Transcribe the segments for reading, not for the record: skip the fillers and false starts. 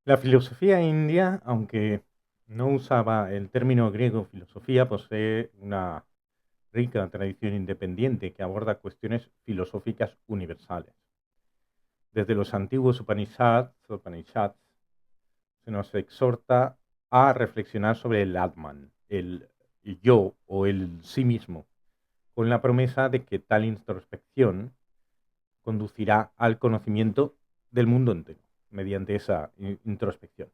La filosofía india, aunque no usaba el término griego filosofía, posee una rica tradición independiente que aborda cuestiones filosóficas universales. Desde los antiguos Upanishads se nos exhorta a reflexionar sobre el Atman, el yo o el sí mismo, con la promesa de que tal introspección conducirá al conocimiento del mundo entero mediante esa introspección.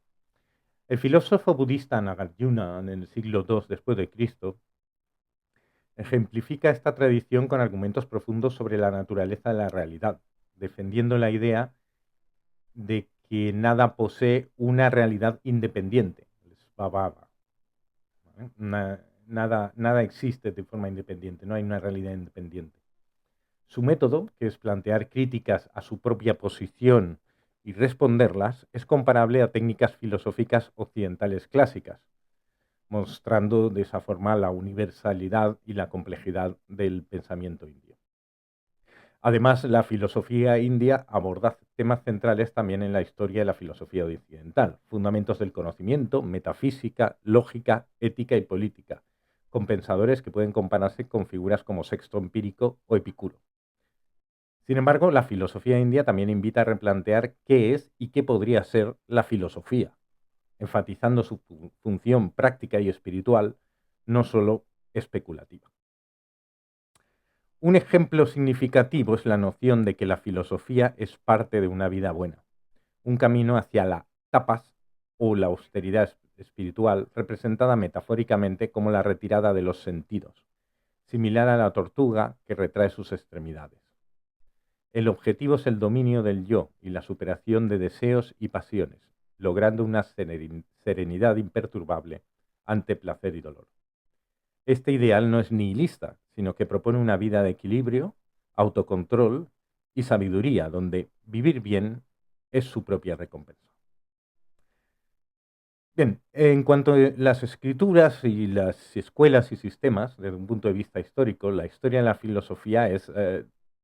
El filósofo budista Nagarjuna, en el siglo II después de Cristo, ejemplifica esta tradición con argumentos profundos sobre la naturaleza de la realidad, defendiendo la idea de que nada posee una realidad independiente, el svabhava, ¿vale? Nada existe de forma independiente, no hay una realidad independiente. Su método, que es plantear críticas a su propia posición y responderlas, es comparable a técnicas filosóficas occidentales clásicas, mostrando de esa forma la universalidad y la complejidad del pensamiento indio. Además, la filosofía india aborda temas centrales también en la historia de la filosofía occidental, fundamentos del conocimiento, metafísica, lógica, ética y política, con pensadores que pueden compararse con figuras como Sexto Empírico o Epicuro. Sin embargo, la filosofía india también invita a replantear qué es y qué podría ser la filosofía, enfatizando su función práctica y espiritual, no solo especulativa. Un ejemplo significativo es la noción de que la filosofía es parte de una vida buena, un camino hacia la tapas o la austeridad espiritual, representada metafóricamente como la retirada de los sentidos, similar a la tortuga que retrae sus extremidades. El objetivo es el dominio del yo y la superación de deseos y pasiones, logrando una serenidad imperturbable ante placer y dolor. Este ideal no es nihilista, sino que propone una vida de equilibrio, autocontrol y sabiduría, donde vivir bien es su propia recompensa. Bien, en cuanto a las escrituras y las escuelas y sistemas, desde un punto de vista histórico, la historia de la filosofía es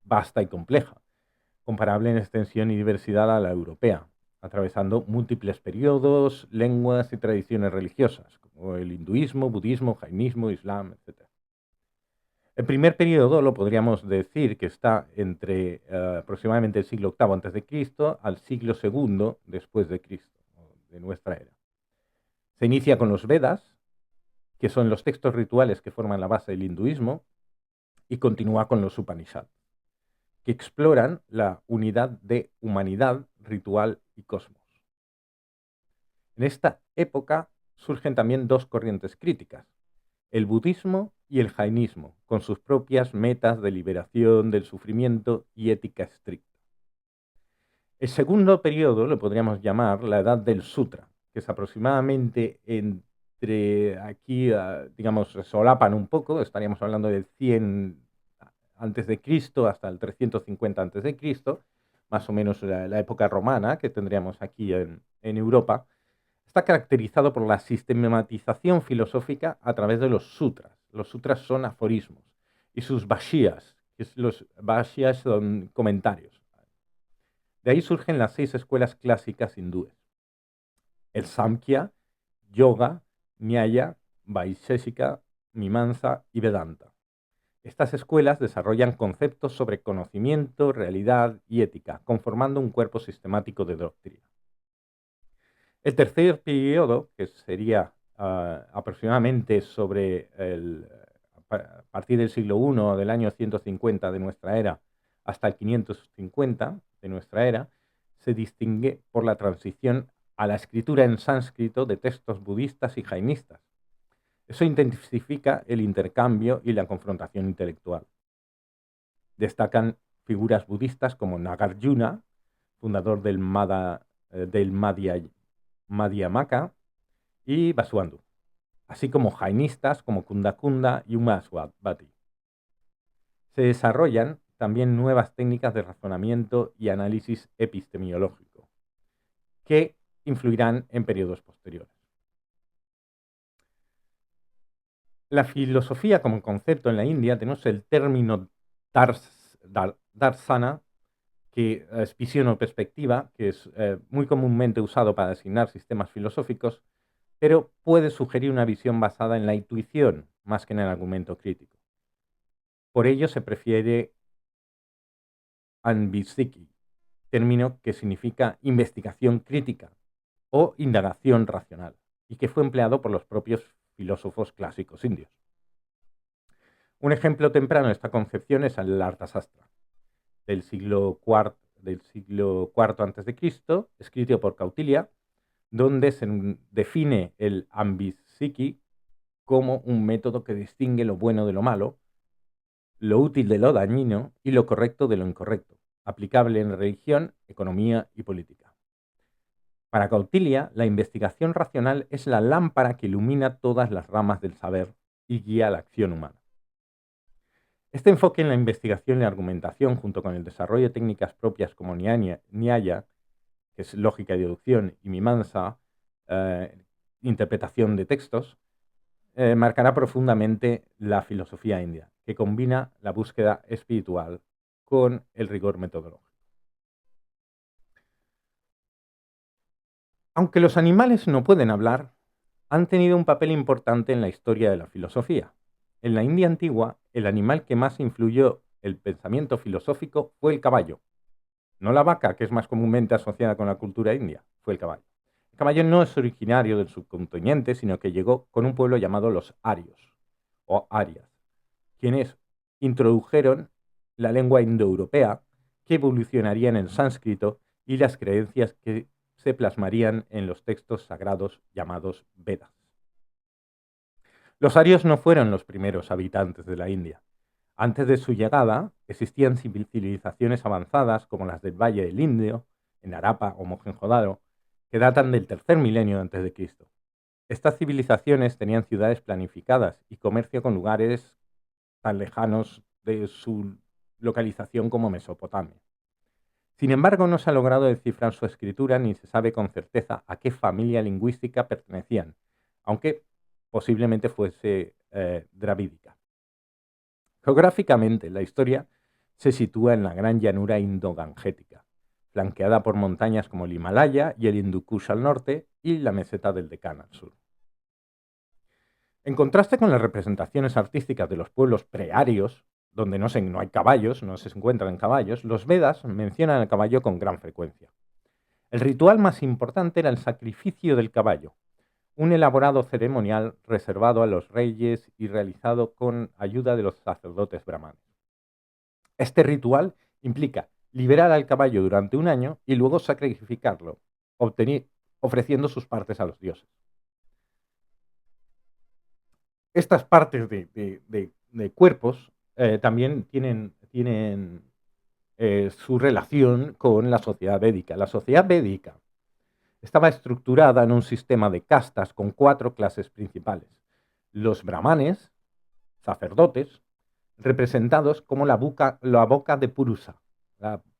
vasta y compleja, comparable en extensión y diversidad a la europea, atravesando múltiples periodos, lenguas y tradiciones religiosas, como el hinduismo, budismo, jainismo, islam, etc. El primer periodo lo podríamos decir que está entre aproximadamente el siglo VIII antes de Cristo al siglo II después de Cristo, de nuestra era. Se inicia con los Vedas, que son los textos rituales que forman la base del hinduismo, y continúa con los Upanishads, que exploran la unidad de humanidad, ritual y cosmos. En esta época surgen también dos corrientes críticas, el budismo y el jainismo, con sus propias metas de liberación del sufrimiento y ética estricta. El segundo periodo lo podríamos llamar la edad del sutra, que es aproximadamente entre aquí, digamos, solapan un poco, estaríamos hablando del 100 antes de Cristo hasta el 350 antes de Cristo, más o menos la época romana que tendríamos aquí en Europa. Está caracterizado por la sistematización filosófica a través de los sutras. Los sutras son aforismos y sus bhashyas, los bhashyas son comentarios. De ahí surgen las 6 escuelas clásicas hindúes: el Samkhya, Yoga, Nyaya, Vaisheshika, Mimamsa y Vedanta. Estas escuelas desarrollan conceptos sobre conocimiento, realidad y ética, conformando un cuerpo sistemático de doctrina. El tercer periodo, que sería aproximadamente a partir del siglo I del año 150 de nuestra era hasta el 550 de nuestra era, se distingue por la transición a la escritura en sánscrito de textos budistas y jainistas. Eso intensifica el intercambio y la confrontación intelectual. Destacan figuras budistas como Nagarjuna, fundador del Madhyamaka, y Vasubandhu, así como jainistas como Kunda Kunda y Umaswati. Se desarrollan también nuevas técnicas de razonamiento y análisis epistemológico, que influirán en periodos posteriores. La filosofía como concepto en la India tenemos el término darsana, que es visión o perspectiva, que es muy comúnmente usado para designar sistemas filosóficos, pero puede sugerir una visión basada en la intuición más que en el argumento crítico. Por ello se prefiere Anbisiki, término que significa investigación crítica o indagación racional, y que fue empleado por los propios filósofos clásicos indios. Un ejemplo temprano de esta concepción es el Arthasastra, del siglo IV a.C., escrito por Kautilya, donde se define el Ambisiki como un método que distingue lo bueno de lo malo, lo útil de lo dañino y lo correcto de lo incorrecto, aplicable en religión, economía y política. Para Kautilya, la investigación racional es la lámpara que ilumina todas las ramas del saber y guía la acción humana. Este enfoque en la investigación y la argumentación, junto con el desarrollo de técnicas propias como Nyaya, que es lógica y deducción, y Mimamsa, interpretación de textos, marcará profundamente la filosofía india, que combina la búsqueda espiritual con el rigor metodológico. Aunque los animales no pueden hablar, han tenido un papel importante en la historia de la filosofía. En la India antigua, el animal que más influyó el pensamiento filosófico fue el caballo. No la vaca, que es más comúnmente asociada con la cultura india, fue el caballo. El caballo no es originario del subcontinente, sino que llegó con un pueblo llamado los arios, o arias, quienes introdujeron la lengua indoeuropea, que evolucionaría en el sánscrito, y las creencias que se plasmarían en los textos sagrados llamados Vedas. Los arios no fueron los primeros habitantes de la India. Antes de su llegada, existían civilizaciones avanzadas como las del Valle del Indio, en Harappa o Mohenjo-Daro, que datan del tercer milenio antes de Cristo. Estas civilizaciones tenían ciudades planificadas y comercio con lugares tan lejanos de su localización como Mesopotamia. Sin embargo, no se ha logrado descifrar su escritura ni se sabe con certeza a qué familia lingüística pertenecían, aunque posiblemente fuese dravídica. Geográficamente, la historia se sitúa en la gran llanura indo-gangética, flanqueada por montañas como el Himalaya y el Hindu Kush al norte y la meseta del Deccan al sur. En contraste con las representaciones artísticas de los pueblos prearios, donde no hay caballos, no se encuentran caballos, los Vedas mencionan al caballo con gran frecuencia. El ritual más importante era el sacrificio del caballo, un elaborado ceremonial reservado a los reyes y realizado con ayuda de los sacerdotes brahmanes. Este ritual implica liberar al caballo durante un año y luego sacrificarlo, ofreciendo sus partes a los dioses. Estas partes de cuerpos también tienen su relación con la sociedad védica. La sociedad védica estaba estructurada en un sistema de castas con 4 clases principales. Los brahmanes, sacerdotes, representados como la boca de Purusa.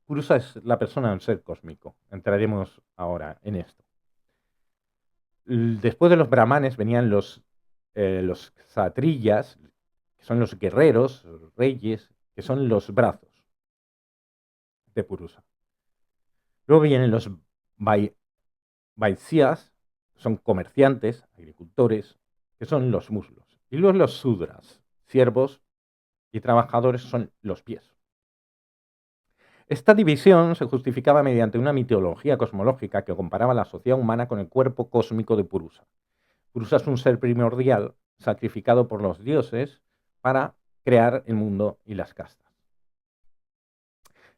Purusa es la persona, un ser cósmico. Entraremos ahora en esto. Después de los brahmanes venían los kshatriyas, que son los guerreros, los reyes, que son los brazos de Purusa. Luego vienen los vaisyas, son comerciantes, agricultores, que son los muslos. Y luego los sudras, siervos y trabajadores, son los pies. Esta división se justificaba mediante una mitología cosmológica que comparaba la sociedad humana con el cuerpo cósmico de Purusa. Purusa es un ser primordial sacrificado por los dioses para crear el mundo y las castas.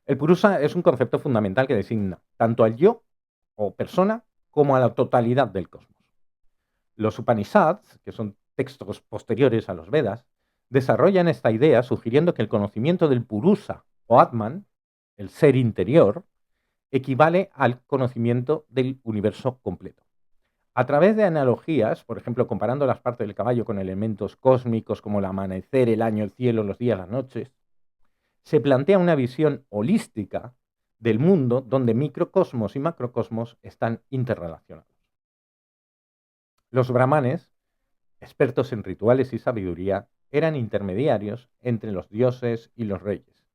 El Purusa es un concepto fundamental que designa tanto al yo o persona como a la totalidad del cosmos. Los Upanishads, que son textos posteriores a los Vedas, desarrollan esta idea sugiriendo que el conocimiento del Purusa o Atman, el ser interior, equivale al conocimiento del universo completo. A través de analogías, por ejemplo, comparando las partes del caballo con elementos cósmicos como el amanecer, el año, el cielo, los días, las noches, se plantea una visión holística del mundo donde microcosmos y macrocosmos están interrelacionados. Los brahmanes, expertos en rituales y sabiduría, eran intermediarios entre los dioses y los reyes,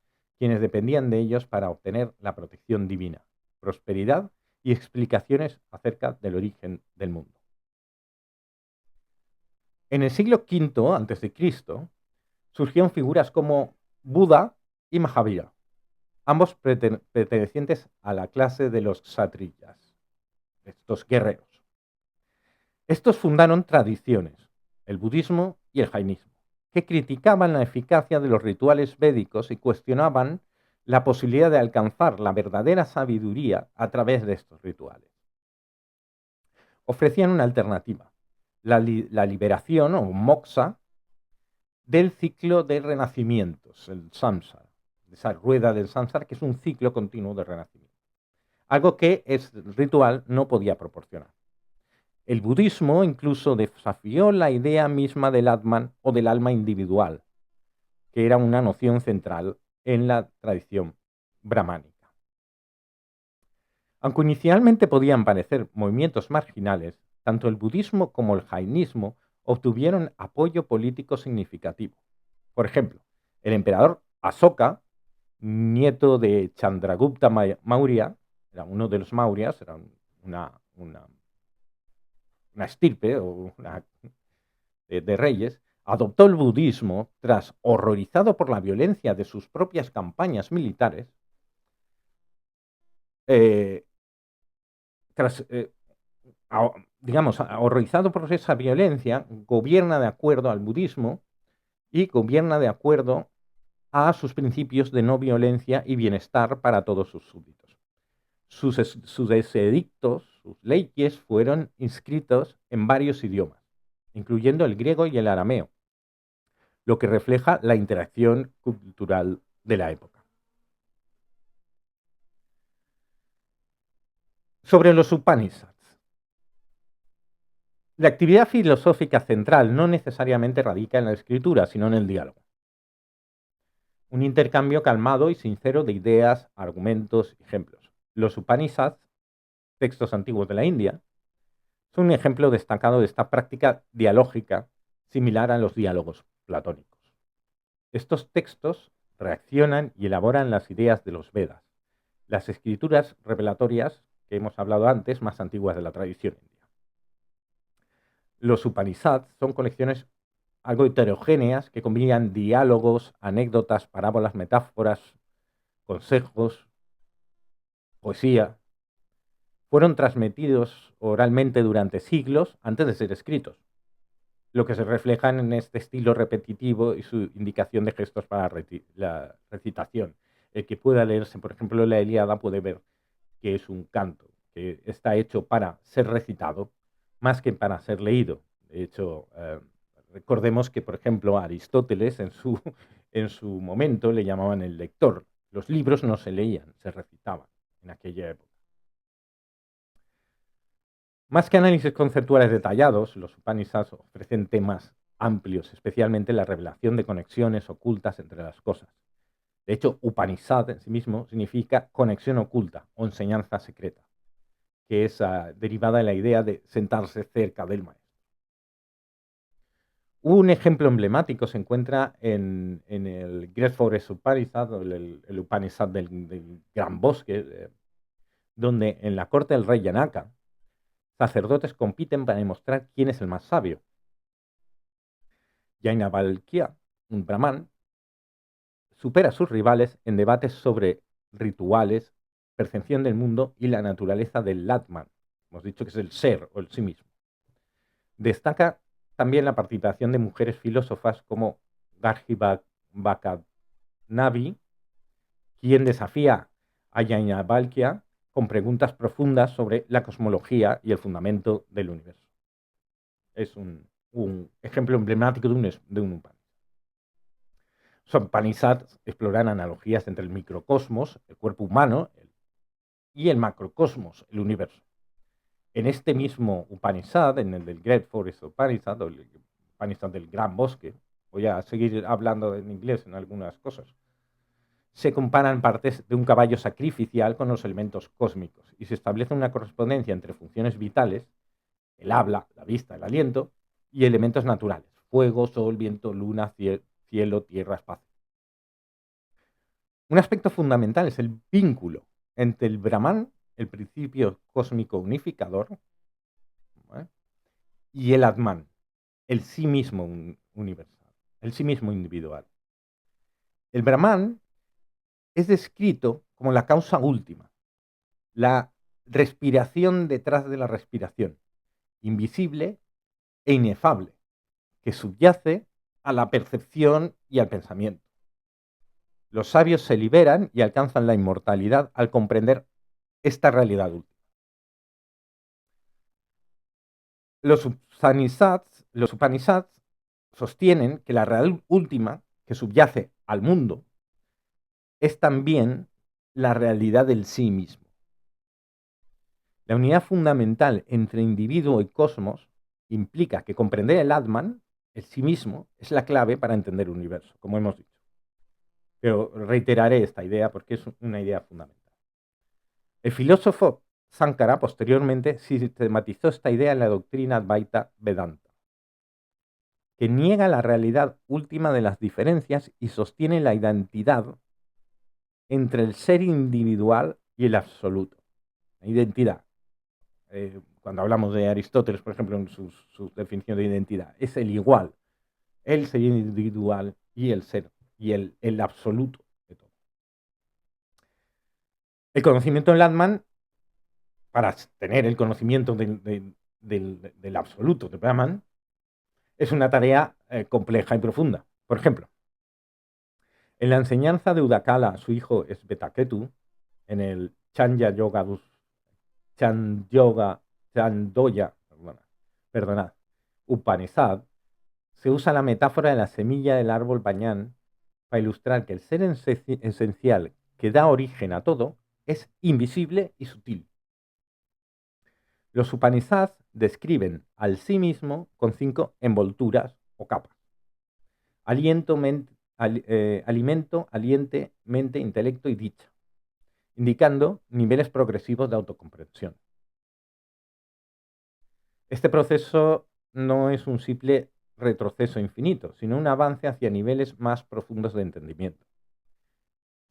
quienes dependían de ellos para obtener la protección divina, prosperidad y explicaciones acerca del origen del mundo. En el siglo V a.C., surgieron figuras como Buda y Mahavira, ambos pertenecientes a la clase de los kshatriyas, estos guerreros. Estos fundaron tradiciones, el budismo y el jainismo, que criticaban la eficacia de los rituales védicos y cuestionaban la posibilidad de alcanzar la verdadera sabiduría a través de estos rituales. Ofrecían una alternativa, la liberación o moksha del ciclo de renacimientos, el samsara, esa rueda del samsara, que es un ciclo continuo de renacimiento, algo que el ritual no podía proporcionar. El budismo incluso desafió la idea misma del Atman o del alma individual, que era una noción central en la tradición brahmánica. Aunque inicialmente podían parecer movimientos marginales, tanto el budismo como el jainismo obtuvieron apoyo político significativo. Por ejemplo, el emperador Asoka, nieto de Chandragupta Maurya, era uno de los Mauryas, era una estirpe o de reyes, adoptó el budismo tras, horrorizado por la violencia de sus propias campañas militares, horrorizado por esa violencia, gobierna de acuerdo al budismo y gobierna de acuerdo a sus principios de no violencia y bienestar para todos sus súbditos. Sus edictos, sus leyes fueron inscritos en varios idiomas, incluyendo el griego y el arameo, lo que refleja la interacción cultural de la época. Sobre los Upanishads. La actividad filosófica central no necesariamente radica en la escritura, sino en el diálogo. Un intercambio calmado y sincero de ideas, argumentos, ejemplos. Los Upanishads, textos antiguos de la India, son un ejemplo destacado de esta práctica dialógica similar a los diálogos platónicos. Estos textos reaccionan y elaboran las ideas de los Vedas, las escrituras revelatorias que hemos hablado antes, más antiguas de la tradición india. Los Upanishads son colecciones algo heterogéneas que combinan diálogos, anécdotas, parábolas, metáforas, consejos, poesía. Fueron transmitidos oralmente durante siglos antes de ser escritos, lo que se refleja en este estilo repetitivo y su indicación de gestos para la recitación. El que pueda leerse, por ejemplo, la Ilíada puede ver que es un canto, que está hecho para ser recitado más que para ser leído. De hecho, recordemos que, por ejemplo, a Aristóteles en su momento le llamaban el lector. Los libros no se leían, se recitaban en aquella época. Más que análisis conceptuales detallados, los Upanishads ofrecen temas amplios, especialmente la revelación de conexiones ocultas entre las cosas. De hecho, Upanishad en sí mismo significa conexión oculta o enseñanza secreta, que es derivada de la idea de sentarse cerca del maestro. Un ejemplo emblemático se encuentra en el Great Forest Upanishad, o el Upanishad del Gran Bosque, donde en la corte del rey Janaka, sacerdotes compiten para demostrar quién es el más sabio. Yajnavalkya, un brahman, supera a sus rivales en debates sobre rituales, percepción del mundo y la naturaleza del Atman. Hemos dicho que es el ser o el sí mismo. Destaca también la participación de mujeres filósofas como Gargi Vakadnavi, quien desafía a Yajnavalkya con preguntas profundas sobre la cosmología y el fundamento del universo. Es un ejemplo emblemático de un Upanishad. Los Upanishads exploran analogías entre el microcosmos, el cuerpo humano, y el macrocosmos, el universo. En este mismo Upanishad, en el del Great Forest Upanishad, o el Upanishad del Gran Bosque, voy a seguir hablando en inglés en algunas cosas, se comparan partes de un caballo sacrificial con los elementos cósmicos y se establece una correspondencia entre funciones vitales, el habla, la vista, el aliento, y elementos naturales, fuego, sol, viento, luna, cielo, tierra, espacio. Un aspecto fundamental es el vínculo entre el Brahman, el principio cósmico unificador, ¿vale?, y el Atman, el sí mismo universal, el sí mismo individual. El Brahman es descrito como la causa última, la respiración detrás de la respiración, invisible e inefable, que subyace a la percepción y al pensamiento. Los sabios se liberan y alcanzan la inmortalidad al comprender esta realidad última. Los Upanishads sostienen que la realidad última que subyace al mundo es también la realidad del sí mismo. La unidad fundamental entre individuo y cosmos implica que comprender el Atman, el sí mismo, es la clave para entender el universo, como hemos dicho. Pero reiteraré esta idea porque es una idea fundamental. El filósofo Sankara posteriormente sistematizó esta idea en la doctrina Advaita Vedanta, que niega la realidad última de las diferencias y sostiene la identidad entre el ser individual y el absoluto. La identidad. Cuando hablamos de Aristóteles, por ejemplo, en su definición de identidad, es el igual, el ser individual y el ser, y el absoluto de todo. El conocimiento del Atman, para tener el conocimiento del absoluto de Brahman, es una tarea compleja y profunda. Por ejemplo, en la enseñanza de Udakala a su hijo Svetaketu, en el Chandoya Upanishad, se usa la metáfora de la semilla del árbol bañán para ilustrar que el ser esencial que da origen a todo es invisible y sutil. Los Upanishads describen al sí mismo con 5 envolturas o capas: alimento, aliente, mente, intelecto y dicha, indicando niveles progresivos de autocomprensión. Este proceso no es un simple retroceso infinito, sino un avance hacia niveles más profundos de entendimiento.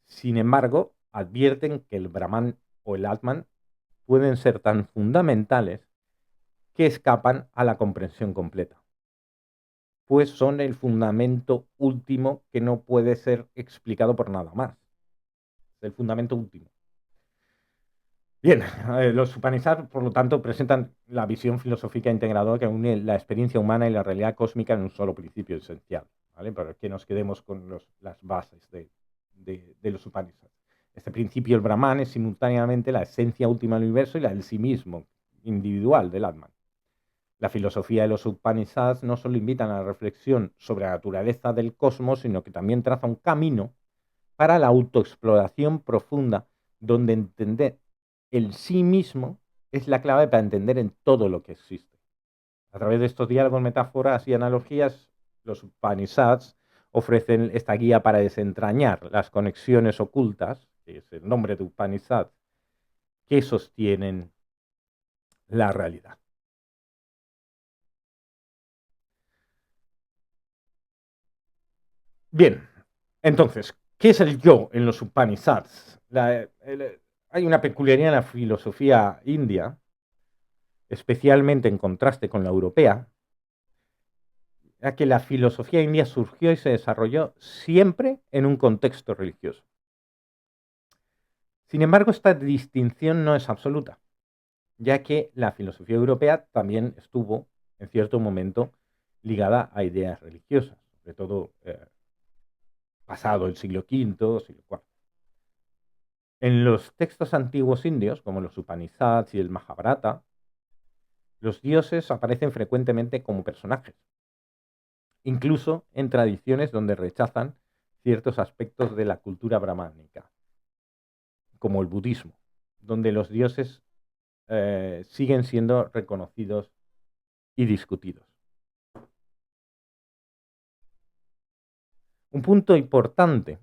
Sin embargo, advierten que el Brahman o el Atman pueden ser tan fundamentales que escapan a la comprensión completa, pues son el fundamento último que no puede ser explicado por nada más. Es el fundamento último. Bien, los Upanishads, por lo tanto, presentan la visión filosófica integradora que une la experiencia humana y la realidad cósmica en un solo principio esencial, ¿vale? Para que nos quedemos con las bases de los Upanishads. Este principio, el Brahman, es simultáneamente la esencia última del universo y la del sí mismo, individual, del Atman. La filosofía de los Upanishads no solo invitan a la reflexión sobre la naturaleza del cosmos, sino que también traza un camino para la autoexploración profunda, donde entender el sí mismo es la clave para entender en todo lo que existe. A través de estos diálogos, metáforas y analogías, los Upanishads ofrecen esta guía para desentrañar las conexiones ocultas, que es el nombre de Upanishad, que sostienen la realidad. Bien, entonces, ¿qué es el yo en los Upanishads? Hay una peculiaridad en la filosofía india, especialmente en contraste con la europea, ya que la filosofía india surgió y se desarrolló siempre en un contexto religioso. Sin embargo, esta distinción no es absoluta, ya que la filosofía europea también estuvo, en cierto momento, ligada a ideas religiosas, sobre todo pasado el siglo V, siglo IV. En los textos antiguos indios, como los Upanishads y el Mahabharata, los dioses aparecen frecuentemente como personajes, incluso en tradiciones donde rechazan ciertos aspectos de la cultura brahmánica, como el budismo, donde los dioses siguen siendo reconocidos y discutidos. Un punto importante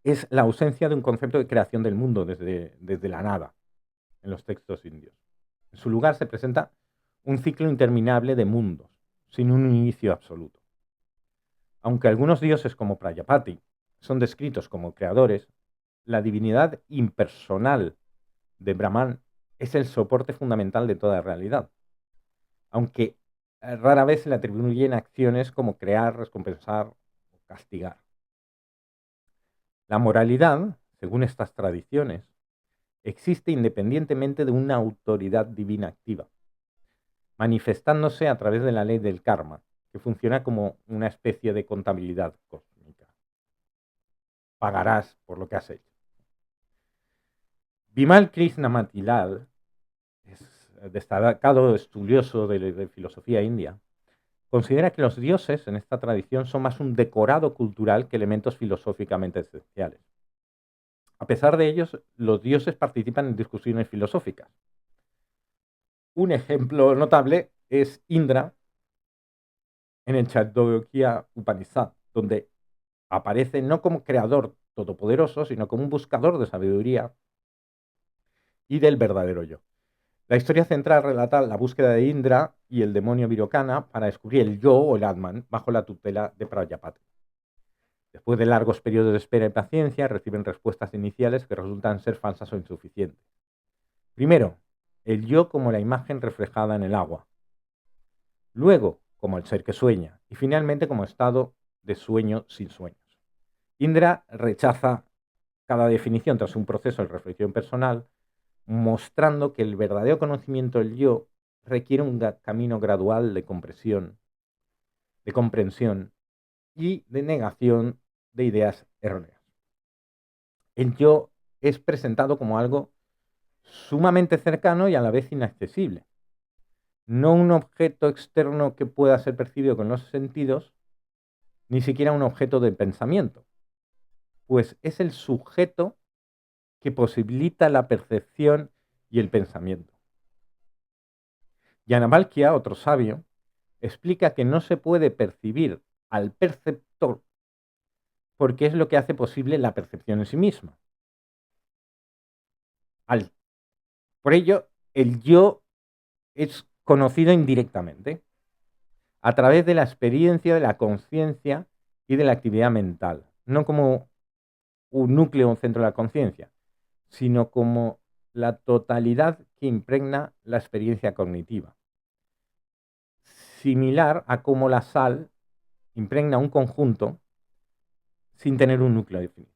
es la ausencia de un concepto de creación del mundo desde la nada en los textos indios. En su lugar se presenta un ciclo interminable de mundos, sin un inicio absoluto. Aunque algunos dioses como Prayapati son descritos como creadores, la divinidad impersonal de Brahman es el soporte fundamental de toda realidad, aunque rara vez se le atribuyen acciones como crear, recompensar o castigar. La moralidad, según estas tradiciones, existe independientemente de una autoridad divina activa, manifestándose a través de la ley del karma, que funciona como una especie de contabilidad cósmica. Pagarás por lo que has hecho. Bimal Krishnamurti, destacado estudioso de filosofía india, considera que los dioses en esta tradición son más un decorado cultural que elementos filosóficamente esenciales. A pesar de ellos, los dioses participan en discusiones filosóficas. Un ejemplo notable es Indra en el Chandogya Upanishad, donde aparece no como creador todopoderoso, sino como un buscador de sabiduría y del verdadero yo. La historia central relata la búsqueda de Indra y el demonio Virokana para descubrir el yo o el Atman bajo la tutela de Prajapati. Después de largos periodos de espera y paciencia, reciben respuestas iniciales que resultan ser falsas o insuficientes. Primero, el yo como la imagen reflejada en el agua. Luego, como el ser que sueña. Y finalmente, como estado de sueño sin sueños. Indra rechaza cada definición tras un proceso de reflexión personal, mostrando que el verdadero conocimiento del yo requiere un camino gradual de comprensión y de negación de ideas erróneas. El yo es presentado como algo sumamente cercano y a la vez inaccesible. No un objeto externo que pueda ser percibido con los sentidos, ni siquiera un objeto de pensamiento, pues es el sujeto que posibilita la percepción y el pensamiento. Yajnavalkya, otro sabio, explica que no se puede percibir al perceptor porque es lo que hace posible la percepción en sí misma. Por ello, el yo es conocido indirectamente, a través de la experiencia, de la conciencia y de la actividad mental, no como un núcleo o un centro de la conciencia, sino como la totalidad que impregna la experiencia cognitiva. Similar a cómo la sal impregna un conjunto sin tener un núcleo definido.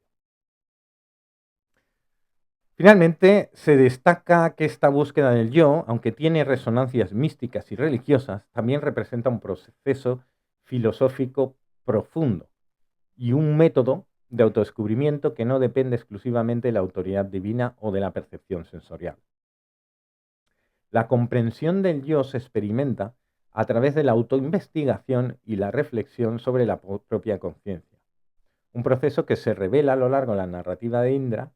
Finalmente, se destaca que esta búsqueda del yo, aunque tiene resonancias místicas y religiosas, también representa un proceso filosófico profundo y un método de autodescubrimiento que no depende exclusivamente de la autoridad divina o de la percepción sensorial. La comprensión del yo se experimenta a través de la autoinvestigación y la reflexión sobre la propia conciencia, un proceso que se revela a lo largo de la narrativa de Indra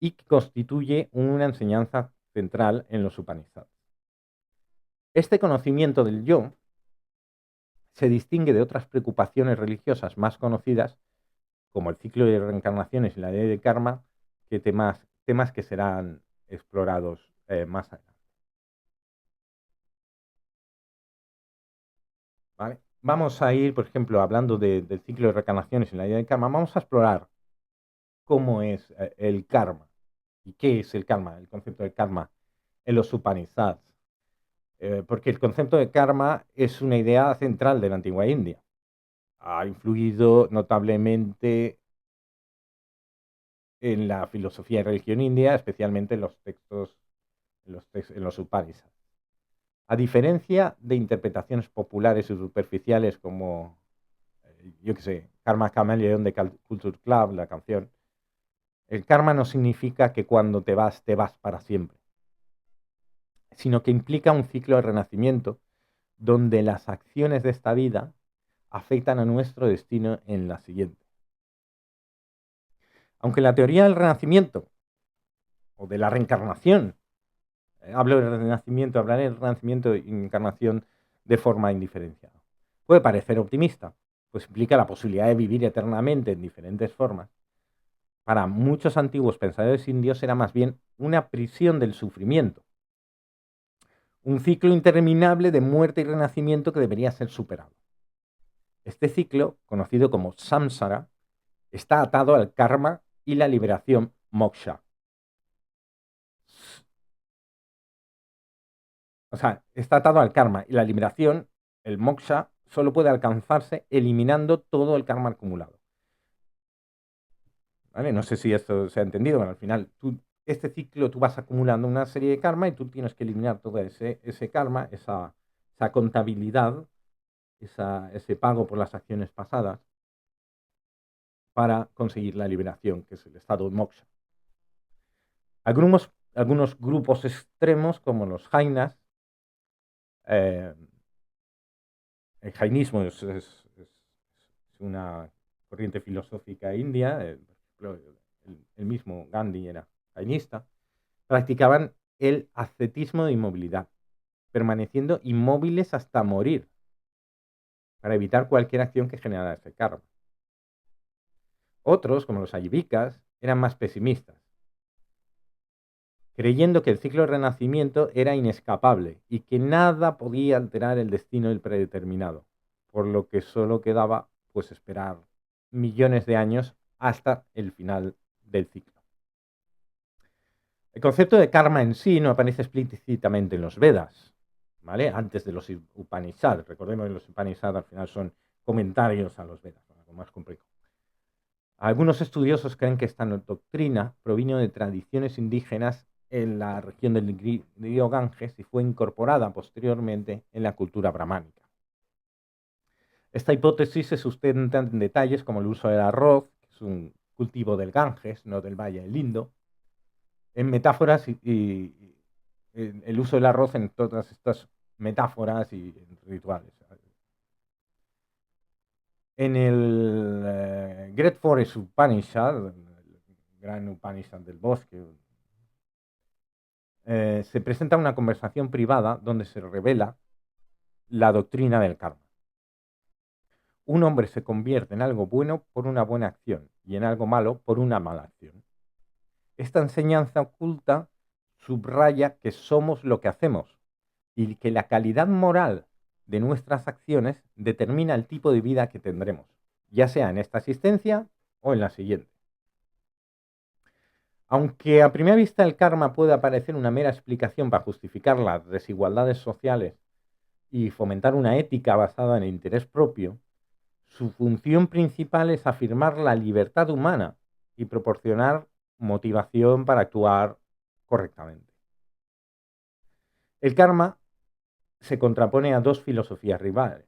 y que constituye una enseñanza central en los Upanishads. Este conocimiento del yo se distingue de otras preocupaciones religiosas más conocidas, como el ciclo de reencarnaciones y la ley de karma, que temas que serán explorados más adelante. ¿Vale? Vamos a ir, por ejemplo, hablando del ciclo de reencarnaciones y la ley de karma, vamos a explorar cómo es el karma y qué es el karma, el concepto de karma en los Upanishads. Porque el concepto de karma es una idea central de la antigua India. Ha influido notablemente en la filosofía y religión india, especialmente en los textos, en los Upanishads. A diferencia de interpretaciones populares y superficiales como, yo qué sé, Karma Chameleon de Culture Club, la canción, el karma no significa que cuando te vas para siempre, sino que implica un ciclo de renacimiento donde las acciones de esta vida afectan a nuestro destino en la siguiente. Aunque la teoría del renacimiento o de la reencarnación, hablaré del renacimiento y encarnación de forma indiferenciada, puede parecer optimista, pues implica la posibilidad de vivir eternamente en diferentes formas. Para muchos antiguos pensadores indios era más bien una prisión del sufrimiento, un ciclo interminable de muerte y renacimiento que debería ser superado. Este ciclo, conocido como samsara, Está atado al karma y la liberación moksha. O sea, está atado al karma y la liberación, el moksha, solo puede alcanzarse eliminando todo el karma acumulado. ¿Vale? No sé si esto se ha entendido, pero al final este ciclo tú vas acumulando una serie de karma y tú tienes que eliminar todo ese karma, esa contabilidad, ese pago por las acciones pasadas para conseguir la liberación, que es el estado de moksha. Algunos grupos extremos, como los jainas, eh, el jainismo es una corriente filosófica india, por ejemplo, el mismo Gandhi era jainista, practicaban el ascetismo de inmovilidad, permaneciendo inmóviles hasta morir, para evitar cualquier acción que generara ese karma. Otros, como los ayívikas, eran más pesimistas, creyendo que el ciclo de renacimiento era inescapable y que nada podía alterar el destino del predeterminado, por lo que solo quedaba pues esperar millones de años hasta el final del ciclo. El concepto de karma en sí no aparece explícitamente en los Vedas, ¿vale? Antes de los Upanishads. Recordemos que los Upanishads al final son comentarios a los Vedas, algo más complejo. Algunos estudiosos creen que esta doctrina provino de tradiciones indígenas en la región del río Ganges y fue incorporada posteriormente en la cultura brahmánica. Esta hipótesis se sustenta en detalles como el uso del arroz, que es un cultivo del Ganges, no del Valle del Indo, en metáforas y el uso del arroz en todas estas metáforas y rituales. En el Great Forest Upanishad, el gran Upanishad del bosque, se presenta una conversación privada donde se revela la doctrina del karma. Un hombre se convierte en algo bueno por una buena acción y en algo malo por una mala acción. Esta enseñanza oculta subraya que somos lo que hacemos y que la calidad moral de nuestras acciones determina el tipo de vida que tendremos, ya sea en esta existencia o en la siguiente. Aunque a primera vista el karma puede parecer una mera explicación para justificar las desigualdades sociales y fomentar una ética basada en el interés propio, su función principal es afirmar la libertad humana y proporcionar motivación para actuar correctamente. El karma se contrapone a dos filosofías rivales.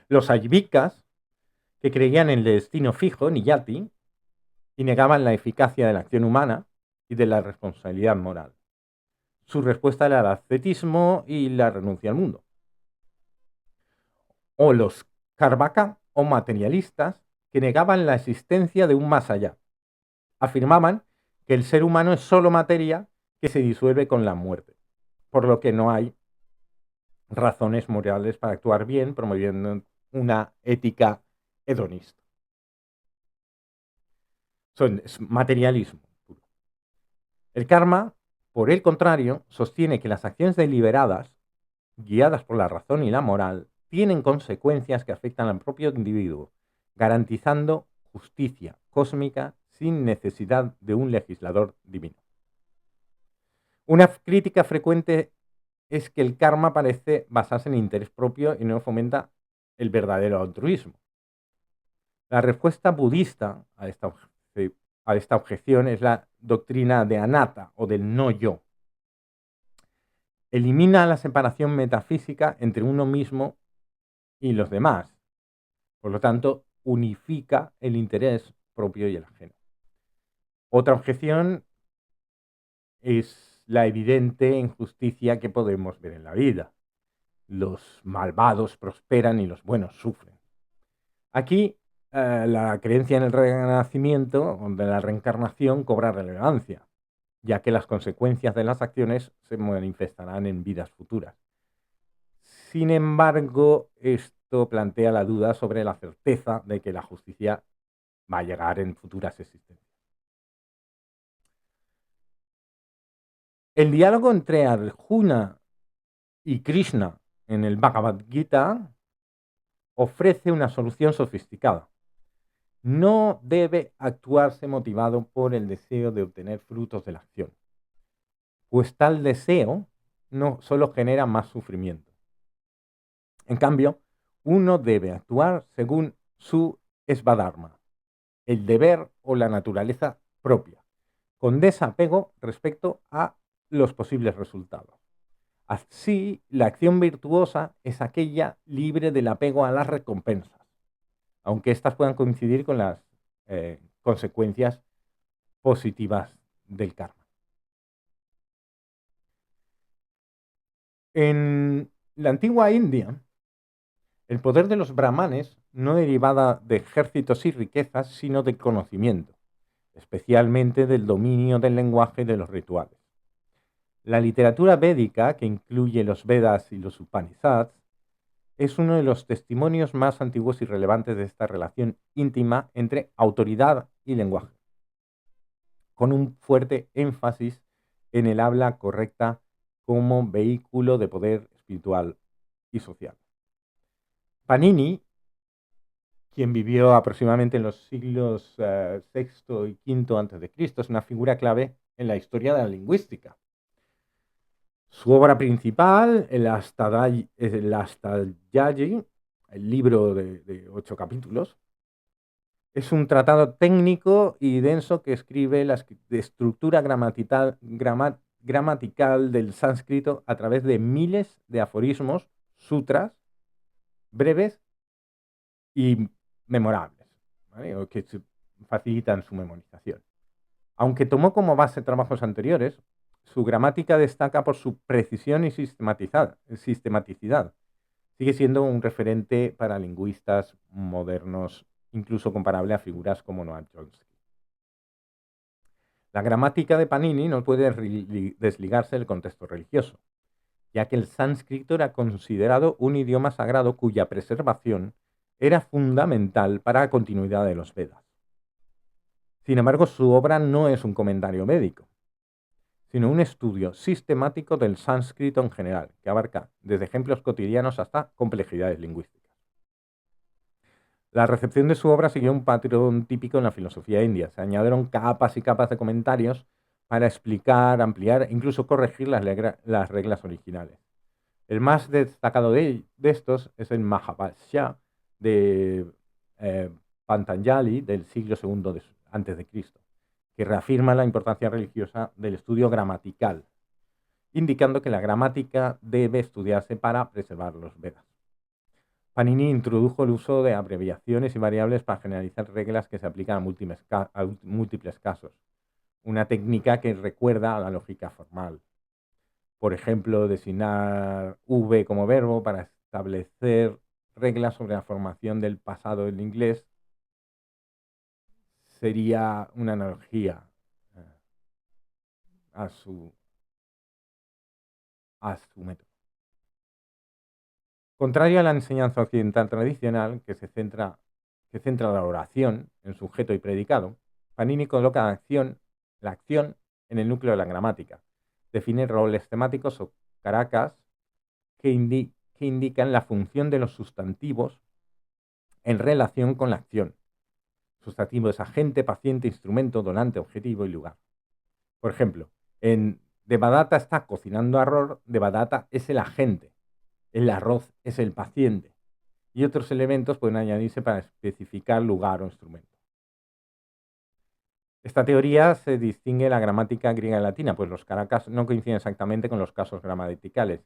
Los ayívikas, que creían en el destino fijo, niyati, y negaban la eficacia de la acción humana y de la responsabilidad moral. Su respuesta era el ascetismo y la renuncia al mundo. O los karvaka, o materialistas, que negaban la existencia de un más allá. Afirmaban que el ser humano es solo materia que se disuelve con la muerte, por lo que no hay razones morales para actuar bien, promoviendo una ética hedonista. Es materialismo. El karma, por el contrario, sostiene que las acciones deliberadas, guiadas por la razón y la moral, tienen consecuencias que afectan al propio individuo, garantizando justicia cósmica sin necesidad de un legislador divino. Una crítica frecuente es que el karma parece basarse en interés propio y no fomenta el verdadero altruismo. La respuesta budista a esta objeción es la doctrina de anatta o del no yo. Elimina la separación metafísica entre uno mismo y los demás. Por lo tanto, unifica el interés propio y el ajeno. Otra objeción es la evidente injusticia que podemos ver en la vida. Los malvados prosperan y los buenos sufren. Aquí la creencia en el renacimiento, de la reencarnación, cobra relevancia, ya que las consecuencias de las acciones se manifestarán en vidas futuras. Sin embargo, esto plantea la duda sobre la certeza de que la justicia va a llegar en futuras existencias. El diálogo entre Arjuna y Krishna en el Bhagavad Gita ofrece una solución sofisticada. no debe actuarse motivado por el deseo de obtener frutos de la acción, pues tal deseo no solo genera más sufrimiento. En cambio, uno debe actuar según su svadharma, el deber o la naturaleza propia, con desapego respecto a los posibles resultados. Así, la acción virtuosa es aquella libre del apego a las recompensas, aunque éstas puedan coincidir con las consecuencias positivas del karma. En la antigua India, el poder de los brahmanes no derivaba de ejércitos y riquezas, sino del conocimiento, especialmente del dominio del lenguaje y de los rituales. La literatura védica, que incluye los Vedas y los Upanishads, es uno de los testimonios más antiguos y relevantes de esta relación íntima entre autoridad y lenguaje, con un fuerte énfasis en el habla correcta como vehículo de poder espiritual y social. Panini, quien vivió aproximadamente en los siglos VI y V a.C., es una figura clave en la historia de la lingüística. Su obra principal, el Astadhyayi, el libro de 8 capítulos, es un tratado técnico y denso que escribe la estructura gramatical del sánscrito a través de miles de aforismos, sutras, breves y memorables, ¿vale? O que facilitan su memorización. Aunque tomó como base trabajos anteriores, su gramática destaca por su precisión y sistematicidad. Sigue siendo un referente para lingüistas modernos, incluso comparable a figuras como Noam Chomsky. La gramática de Panini no puede desligarse del contexto religioso, ya que el sánscrito era considerado un idioma sagrado cuya preservación era fundamental para la continuidad de los Vedas. Sin embargo, su obra no es un comentario médico, sino un estudio sistemático del sánscrito en general, que abarca desde ejemplos cotidianos hasta complejidades lingüísticas. La recepción de su obra siguió un patrón típico en la filosofía india. Se añadieron capas y capas de comentarios para explicar, ampliar e incluso corregir las reglas originales. El más destacado de estos es el Mahabhashya de Patanjali del siglo II a.C., que reafirma la importancia religiosa del estudio gramatical, indicando que la gramática debe estudiarse para preservar los Vedas. Panini introdujo el uso de abreviaciones y variables para generalizar reglas que se aplican a múltiples casos, una técnica que recuerda a la lógica formal. Por ejemplo, designar V como verbo para establecer reglas sobre la formación del pasado en inglés sería una analogía a su método. Contrario a la enseñanza occidental tradicional, que centra la oración en sujeto y predicado, Panini coloca la acción en el núcleo de la gramática. Define roles temáticos o caracas que indican la función de los sustantivos en relación con la acción. Sustantivo es agente, paciente, instrumento, donante, objetivo y lugar. Por ejemplo, en Devadatta está cocinando arroz, Devadatta es el agente, el arroz es el paciente, y otros elementos pueden añadirse para especificar lugar o instrumento. Esta teoría se distingue de la gramática griega y latina, pues los caracas no coinciden exactamente con los casos gramaticales,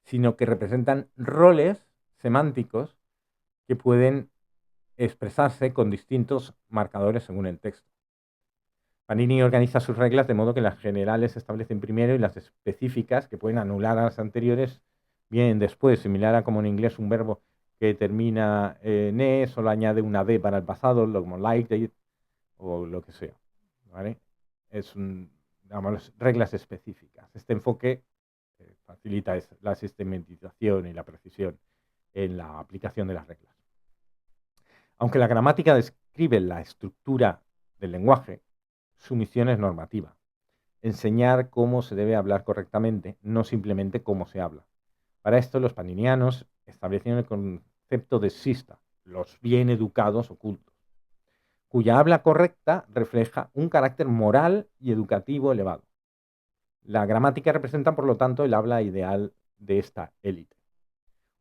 sino que representan roles semánticos que pueden expresarse con distintos marcadores según el texto. Panini organiza sus reglas de modo que las generales se establecen primero y las específicas, que pueden anular a las anteriores, vienen después, similar a como en inglés un verbo que termina en e, solo añade una d para el pasado, como like it, o lo que sea, ¿vale? Digamos, reglas específicas. Este enfoque facilita la sistematización y la precisión en la aplicación de las reglas. Aunque la gramática describe la estructura del lenguaje, su misión es normativa. Enseñar cómo se debe hablar correctamente, no simplemente cómo se habla. Para esto, los paninianos establecieron el concepto de sista, los bien educados ocultos. cuya habla correcta refleja un carácter moral y educativo elevado. La gramática representa, por lo tanto, el habla ideal de esta élite.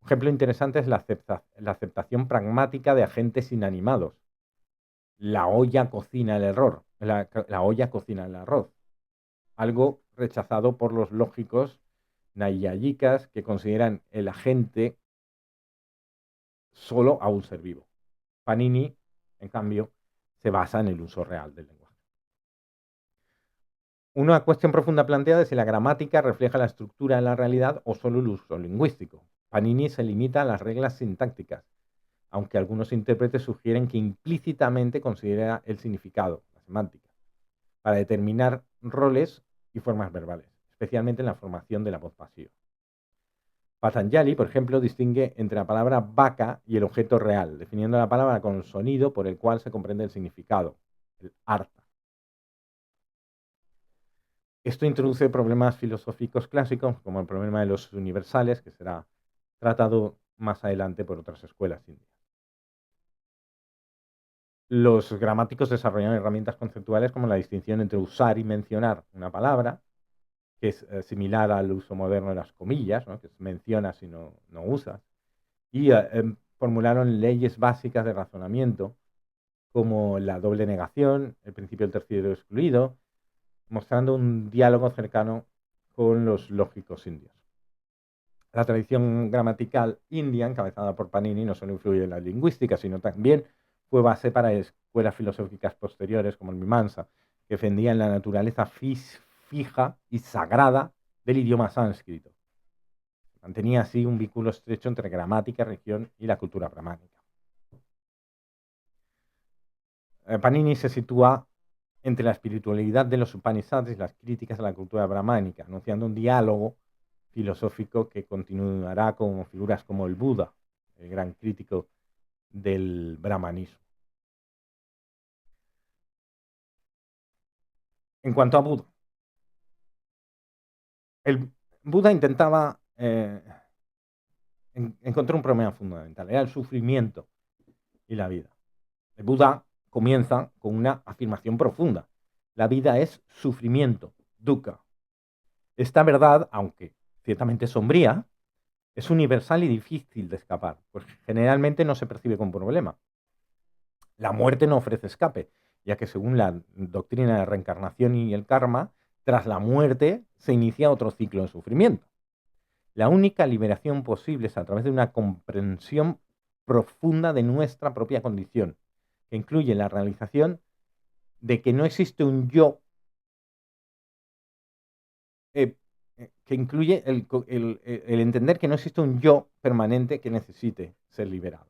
Un ejemplo interesante es la aceptación pragmática de agentes inanimados. La olla cocina el error, la olla cocina el arroz. Algo rechazado por los lógicos nayayicas que consideran el agente solo a un ser vivo. Panini, en cambio, se basa en el uso real del lenguaje. Una cuestión profunda planteada es si la gramática refleja la estructura de la realidad o solo el uso lingüístico. Panini se limita a las reglas sintácticas, aunque algunos intérpretes sugieren que implícitamente considera el significado, la semántica, para determinar roles y formas verbales, especialmente en la formación de la voz pasiva. Patanjali, por ejemplo, distingue entre la palabra vaca y el objeto real, definiendo la palabra con el sonido por el cual se comprende el significado, el artha. Esto introduce problemas filosóficos clásicos, como el problema de los universales, que será tratado más adelante por otras escuelas indias. Los gramáticos desarrollaron herramientas conceptuales como la distinción entre usar y mencionar una palabra, que es similar al uso moderno de las comillas, ¿no? Que es mencionas y no usas, y formularon leyes básicas de razonamiento, como la doble negación, el principio del tercero excluido, mostrando un diálogo cercano con los lógicos indios. La tradición gramatical india, encabezada por Panini, no solo influye en la lingüística, sino también fue base para escuelas filosóficas posteriores, como el Mimamsa, que defendían la naturaleza fija y sagrada del idioma sánscrito. Mantenía así un vínculo estrecho entre gramática, religión y la cultura brahmánica. Panini se sitúa entre la espiritualidad de los Upanishads y las críticas a la cultura brahmánica, anunciando un diálogo filosófico que continuará con figuras como el Buda, el gran crítico del brahmanismo. En cuanto a Buda, el Buda intentaba encontrar un problema fundamental, era el sufrimiento y la vida. El Buda comienza con una afirmación profunda. La vida es sufrimiento, dukkha. Esta verdad, aunque ciertamente sombría, es universal y difícil de escapar, pues generalmente no se percibe como problema. La muerte no ofrece escape, ya que según la doctrina de la reencarnación y el karma, tras la muerte se inicia otro ciclo de sufrimiento. La única liberación posible es a través de una comprensión profunda de nuestra propia condición, que incluye la realización de que no existe un yo, que incluye el entender que no existe un yo permanente que necesite ser liberado.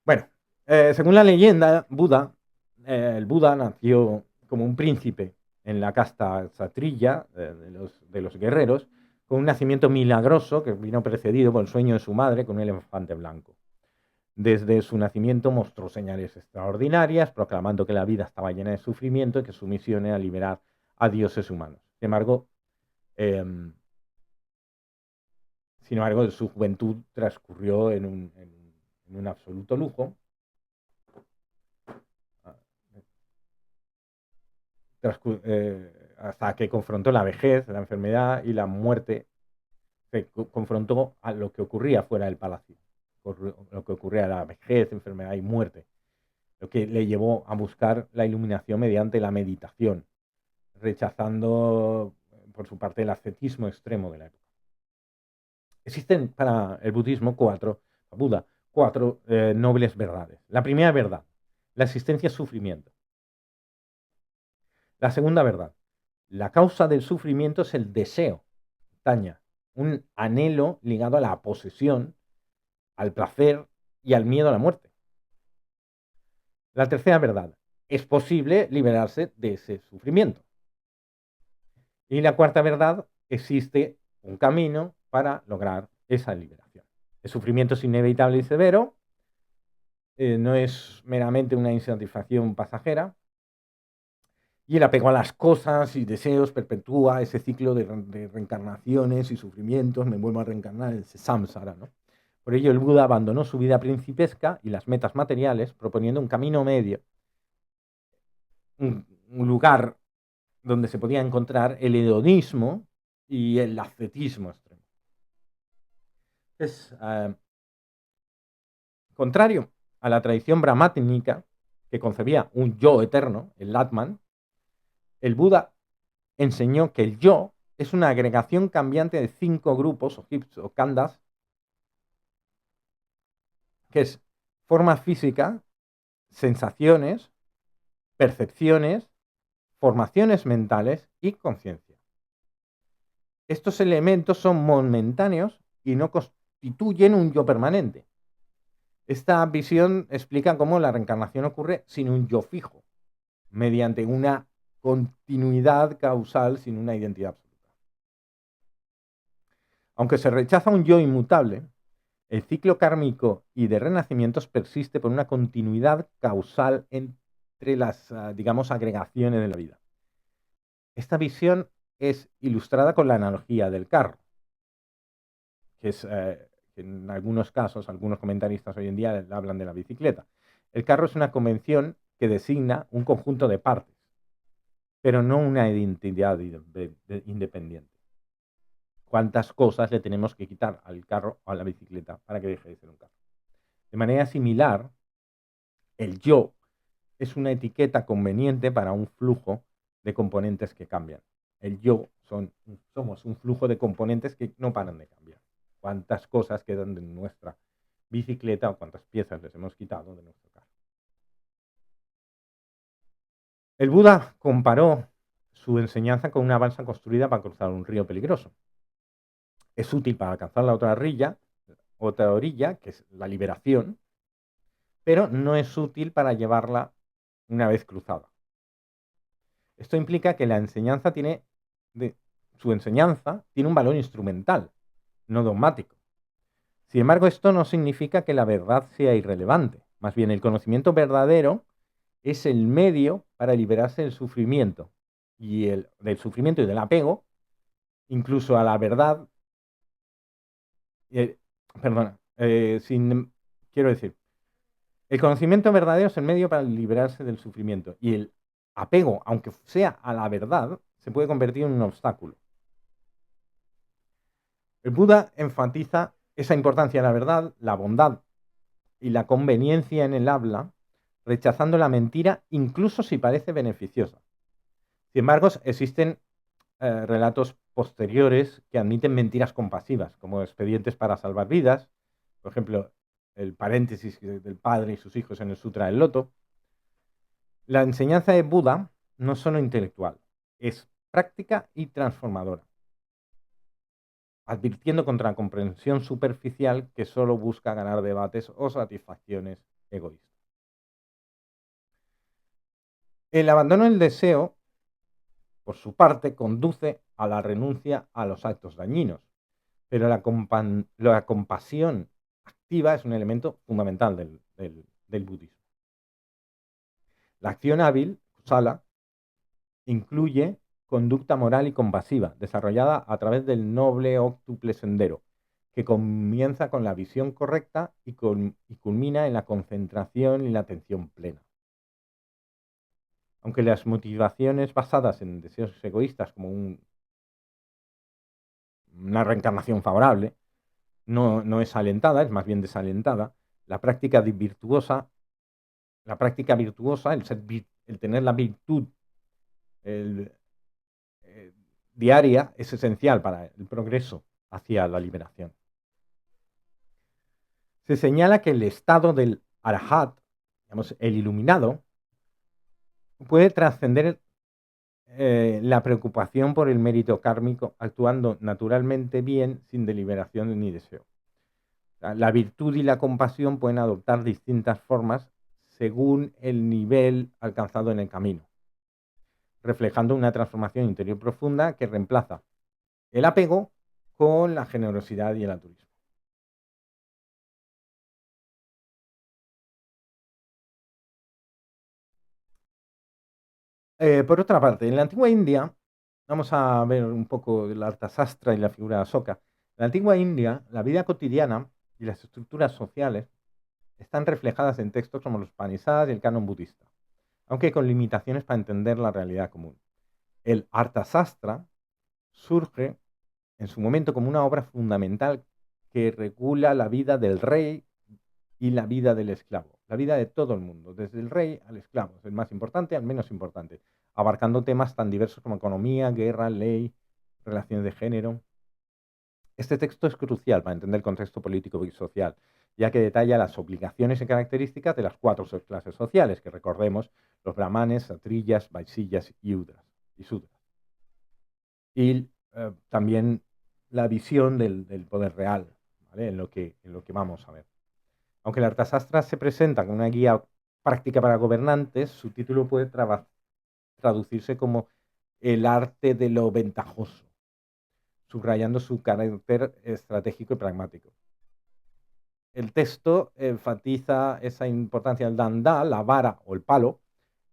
Bueno, según la leyenda, el Buda nació como un príncipe en la casta Kshatriya de los guerreros, con un nacimiento milagroso que vino precedido por el sueño de su madre con un elefante blanco. Desde su nacimiento mostró señales extraordinarias, proclamando que la vida estaba llena de sufrimiento y que su misión era liberar a dioses humanos. Sin embargo, su juventud transcurrió en un absoluto lujo, hasta que confrontó la vejez, la enfermedad y la muerte, se confrontó a lo que ocurría fuera del palacio, lo que ocurría la vejez, enfermedad y muerte, lo que le llevó a buscar la iluminación mediante la meditación, rechazando por su parte el ascetismo extremo de la época. Existen para el budismo Buda, cuatro nobles verdades. La primera verdad, la existencia es sufrimiento. La segunda verdad, la causa del sufrimiento es el deseo, taña, un anhelo ligado a la posesión, al placer y al miedo a la muerte. La tercera verdad, es posible liberarse de ese sufrimiento. Y la cuarta verdad, existe un camino para lograr esa liberación. El sufrimiento es inevitable y severo, no es meramente una insatisfacción pasajera, y el apego a las cosas y deseos perpetúa ese ciclo de reencarnaciones y sufrimientos, me vuelvo a reencarnar, ese samsara, ¿no? Por ello, el Buda abandonó su vida principesca y las metas materiales, proponiendo un camino medio, un lugar donde se podía encontrar el hedonismo y el ascetismo extremo. Es contrario a la tradición brahmánica, que concebía un yo eterno, el Atman. El Buda enseñó que el yo es una agregación cambiante de 5 grupos o hips o khandhas, que es forma física, sensaciones, percepciones, formaciones mentales y conciencia. Estos elementos son momentáneos y no constituyen un yo permanente. Esta visión explica cómo la reencarnación ocurre sin un yo fijo, mediante una continuidad causal sin una identidad absoluta. Aunque se rechaza un yo inmutable, el ciclo kármico y de renacimientos persiste por una continuidad causal entre las, digamos, agregaciones de la vida. Esta visión es ilustrada con la analogía del carro, que es, en algunos casos, algunos comentaristas hoy en día hablan de la bicicleta. El carro es una convención que designa un conjunto de partes, pero no una identidad independiente. ¿Cuántas cosas le tenemos que quitar al carro o a la bicicleta para que deje de ser un carro? De manera similar, el yo es una etiqueta conveniente para un flujo de componentes que cambian. El yo somos un flujo de componentes que no paran de cambiar. ¿Cuántas cosas quedan de nuestra bicicleta o cuántas piezas les hemos quitado de nuestro carro? El Buda comparó su enseñanza con una balsa construida para cruzar un río peligroso. Es útil para alcanzar la otra orilla, que es la liberación, pero no es útil para llevarla una vez cruzada. Esto implica que su enseñanza tiene un valor instrumental, no dogmático. Sin embargo, esto no significa que la verdad sea irrelevante. Más bien, el conocimiento verdadero es el medio para liberarse del sufrimiento del sufrimiento y del apego, incluso a la verdad. Perdona, quiero decir, el conocimiento verdadero es el medio para liberarse del sufrimiento y el apego, aunque sea a la verdad, se puede convertir en un obstáculo. El Buda enfatiza esa importancia de la verdad, la bondad y la conveniencia en el habla, rechazando la mentira incluso si parece beneficiosa. Sin embargo, existen relatos posteriores que admiten mentiras compasivas, como expedientes para salvar vidas, por ejemplo, el paréntesis del padre y sus hijos en el Sutra del Loto. La enseñanza de Buda no es solo intelectual, es práctica y transformadora, advirtiendo contra la comprensión superficial que solo busca ganar debates o satisfacciones egoístas. El abandono del deseo, por su parte, conduce a la renuncia a los actos dañinos, pero la compasión activa es un elemento fundamental del budismo. La acción hábil, kusala, incluye conducta moral y compasiva, desarrollada a través del noble óctuple sendero, que comienza con la visión correcta y culmina en la concentración y la atención plena. Aunque las motivaciones basadas en deseos egoístas, como una reencarnación favorable, no es alentada, es más bien desalentada, la práctica virtuosa, el tener la virtud diaria, es esencial para el progreso hacia la liberación. Se señala que el estado del arahat, digamos, el iluminado, puede trascender la preocupación por el mérito kármico, actuando naturalmente bien sin deliberación ni deseo. La virtud y la compasión pueden adoptar distintas formas según el nivel alcanzado en el camino, reflejando una transformación interior profunda que reemplaza el apego con la generosidad y el altruismo. Por otra parte, en la antigua India, vamos a ver un poco el Arthasastra y la figura de Ashoka. En la antigua India, la vida cotidiana y las estructuras sociales están reflejadas en textos como los Upanishads y el canon budista, aunque con limitaciones para entender la realidad común. El Arthasastra surge en su momento como una obra fundamental que regula la vida del rey y la vida del esclavo, la vida de todo el mundo, desde el rey al esclavo, el más importante al menos importante, abarcando temas tan diversos como economía, guerra, ley, relaciones de género. Este texto es crucial para entender el contexto político y social, ya que detalla las obligaciones y características de las cuatro clases sociales, que recordemos, los brahmanes, kshatriyas, vaishyas y sudras. Y también la visión del poder real, ¿vale? en lo que vamos a ver. Aunque el Arthasastra se presenta como una guía práctica para gobernantes, su título puede traducirse como el arte de lo ventajoso, subrayando su carácter estratégico y pragmático. El texto enfatiza esa importancia del danda, la vara o el palo,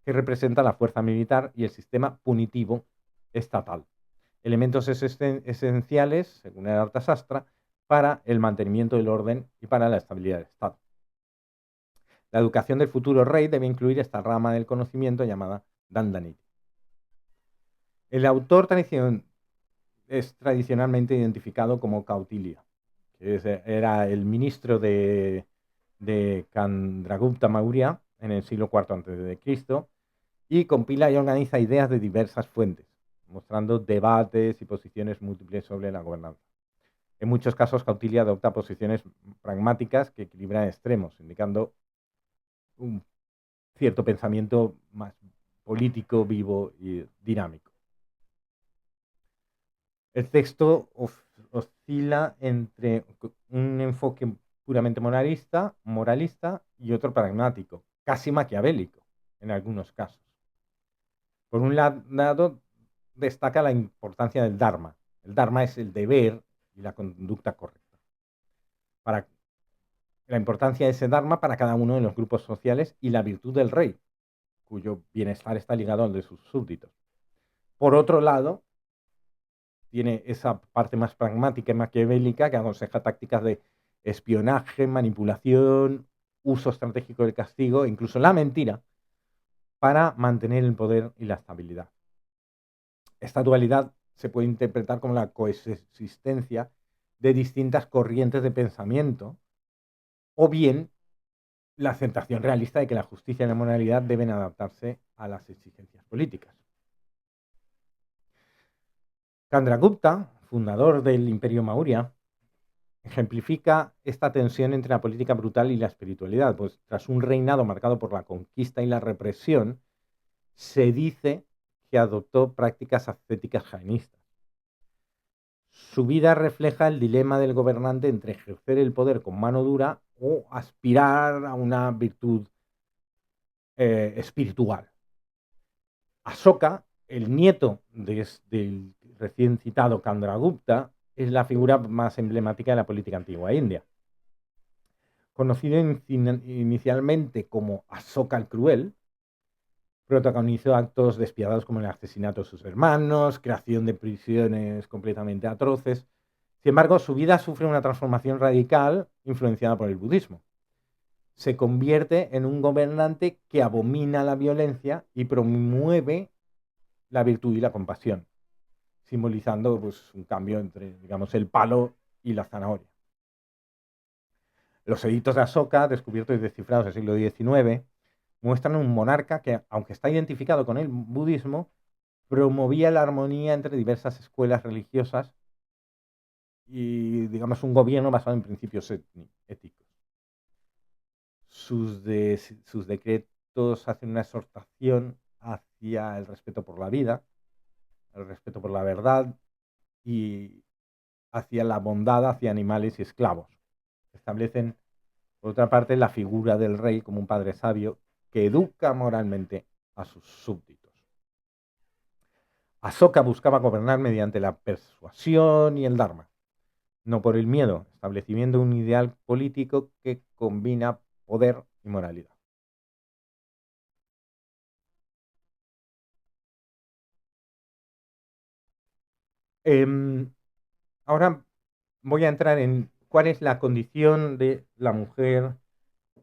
que representa la fuerza militar y el sistema punitivo estatal. Elementos esenciales, según el Arthasastra, para el mantenimiento del orden y para la estabilidad del Estado. La educación del futuro rey debe incluir esta rama del conocimiento llamada Dandaniti. El autor es tradicionalmente identificado como Kautilya, que era el ministro de Chandragupta Maurya en el siglo IV a.C. y compila y organiza ideas de diversas fuentes, mostrando debates y posiciones múltiples sobre la gobernanza. En muchos casos, Kautilya adopta posiciones pragmáticas que equilibran extremos, indicando un cierto pensamiento más político, vivo y dinámico. El texto oscila entre un enfoque puramente moralista y otro pragmático, casi maquiavélico en algunos casos. Por un lado, destaca la importancia del Dharma. El Dharma es el deber y la conducta correcta. La importancia de ese Dharma para cada uno de los grupos sociales y la virtud del rey, cuyo bienestar está ligado al de sus súbditos. Por otro lado, tiene esa parte más pragmática y maquiavélica que aconseja tácticas de espionaje, manipulación, uso estratégico del castigo, incluso la mentira, para mantener el poder y la estabilidad. Esta dualidad se puede interpretar como la coexistencia de distintas corrientes de pensamiento o bien la aceptación realista de que la justicia y la moralidad deben adaptarse a las exigencias políticas. Chandragupta, fundador del Imperio Maurya, ejemplifica esta tensión entre la política brutal y la espiritualidad, pues tras un reinado marcado por la conquista y la represión, se dice que adoptó prácticas ascéticas jainistas. Su vida refleja el dilema del gobernante entre ejercer el poder con mano dura o aspirar a una virtud espiritual. Asoka, el nieto del recién citado Chandragupta, es la figura más emblemática de la política antigua india. Conocido inicialmente como Asoka el Cruel, protagonizó actos despiadados como el asesinato de sus hermanos, creación de prisiones completamente atroces. Sin embargo, su vida sufre una transformación radical influenciada por el budismo. Se convierte en un gobernante que abomina la violencia y promueve la virtud y la compasión, simbolizando pues, un cambio entre, digamos, el palo y la zanahoria. Los edictos de Asoka, descubiertos y descifrados en el siglo XIX, muestran un monarca que, aunque está identificado con el budismo, promovía la armonía entre diversas escuelas religiosas y, digamos, un gobierno basado en principios éticos. Sus decretos hacen una exhortación hacia el respeto por la vida, el respeto por la verdad y hacia la bondad hacia animales y esclavos. Establecen, por otra parte, la figura del rey como un padre sabio que educa moralmente a sus súbditos. Asoka buscaba gobernar mediante la persuasión y el dharma, no por el miedo, estableciendo un ideal político que combina poder y moralidad. Ahora voy a entrar en cuál es la condición de la mujer